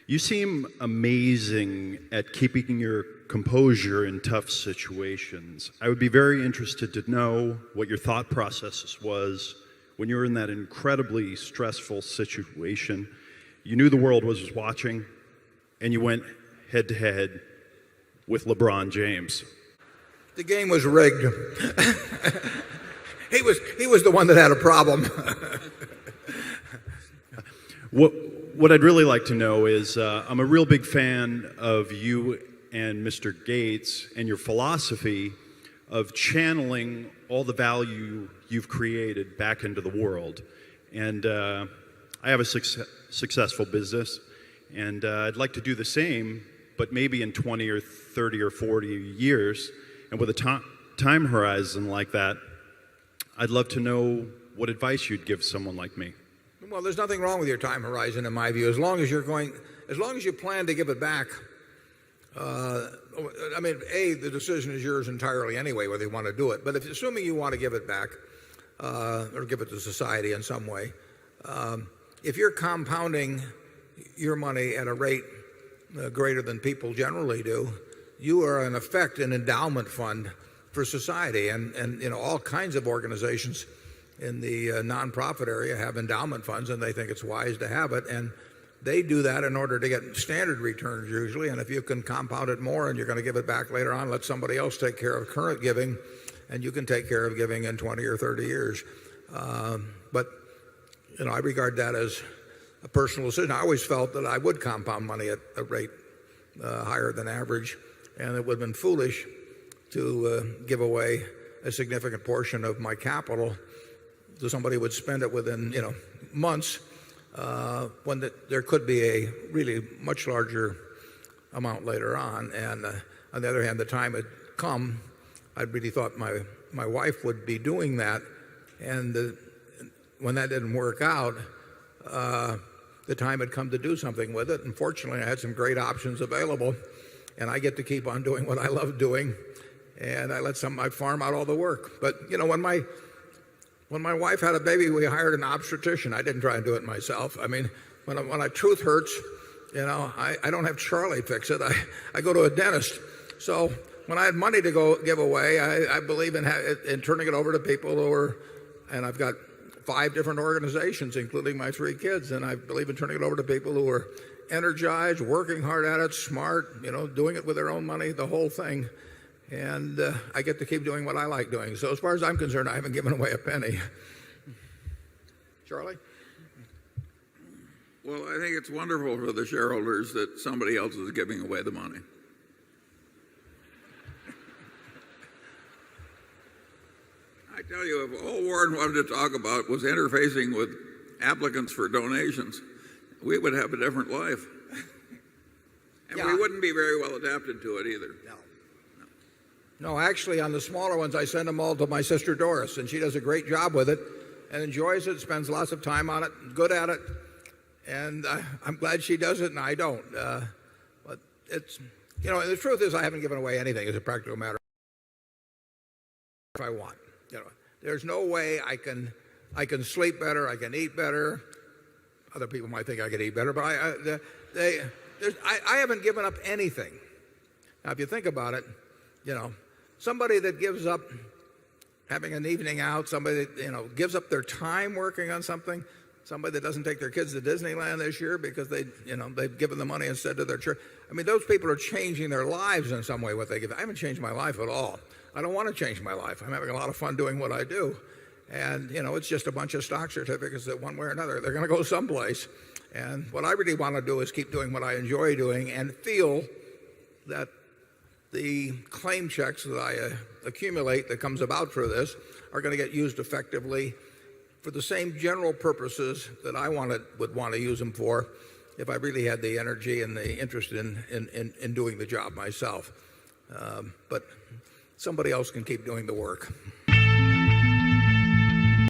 You seem amazing at keeping your composure in tough situations. I would be very interested to know what your thought process was when you were in that incredibly stressful situation. You knew the world was watching, and you went head to head with LeBron James. The game was rigged. He was the one that had a problem. What I'd really like to know is, I'm a real big fan of you and Mr. Gates and your philosophy of channeling all the value you've created back into the world. And I have a successful business, and I'd like to do the same, but maybe in 20 or 30 or 40 years. And with a time horizon like that, I'd love to know what advice you'd give someone like me. Well, there's nothing wrong with your time horizon in my view, as long as you plan to give it back. I mean, the decision is yours entirely anyway, whether you want to do it. But assuming you want to give it back, or give it to society in some way, if you're compounding your money at a rate greater than people generally do, you are in effect an endowment fund for society, and all kinds of organizations in the nonprofit area have endowment funds, and they think it's wise to have it, and they do that in order to get standard returns usually. And if you can compound it more and you're going to give it back later on, let somebody else take care of current giving, and you can take care of giving in 20 or 30 years. But I regard that as a personal decision. I always felt that I would compound money at a rate higher than average, and it would have been foolish to give away a significant portion of my capital so somebody would spend it within months, when there could be a really much larger amount later on. And on the other hand, the time had come. I really thought my wife would be doing that, and when that didn't work out, the time had come to do something with it. And fortunately, I had some great options available, and I get to keep on doing what I love doing, and I farm out all the work. But when my wife had a baby, we hired an obstetrician. I didn't try and do it myself. I mean, when a tooth hurts, I don't have Charlie fix it. I go to a dentist. So when I had money to go give away, I believe in turning it over to people and I've got 5 different organizations, including my 3 kids, and I believe in turning it over to people who are energized, working hard at it, smart, doing it with their own money, the whole thing. And I get to keep doing what I like doing. So as far as I'm concerned, I haven't given away a penny. Charlie? Well, I think it's wonderful for the shareholders that somebody else is giving away the money. I tell you, if all Warren wanted to talk about was interfacing with applicants for donations, we would have a different life. And we wouldn't be very well adapted to it either. No, actually, on the smaller ones, I send them all to my sister Doris, and she does a great job with it and enjoys it, spends lots of time on it, good at it, and I'm glad she does it and I don't. But it's, the truth is I haven't given away anything as a practical matter if I want. There's no way I can sleep better, I can eat better. Other people might think I could eat better, but I haven't given up anything. Now, if you think about it, somebody that gives up having an evening out, somebody that gives up their time working on something, somebody that doesn't take their kids to Disneyland this year because they've given the money instead to their church. I mean, those people are changing their lives in some way. What they give, I haven't changed my life at all. I don't want to change my life. I'm having a lot of fun doing what I do, and it's just a bunch of stock certificates that one way or another they're going to go someplace. And what I really want to do is keep doing what I enjoy doing and feel that the claim checks that I accumulate that comes about through this are going to get used effectively for the same general purposes that I would want to use them for if I really had the energy and the interest in doing the job myself. But somebody else can keep doing the work.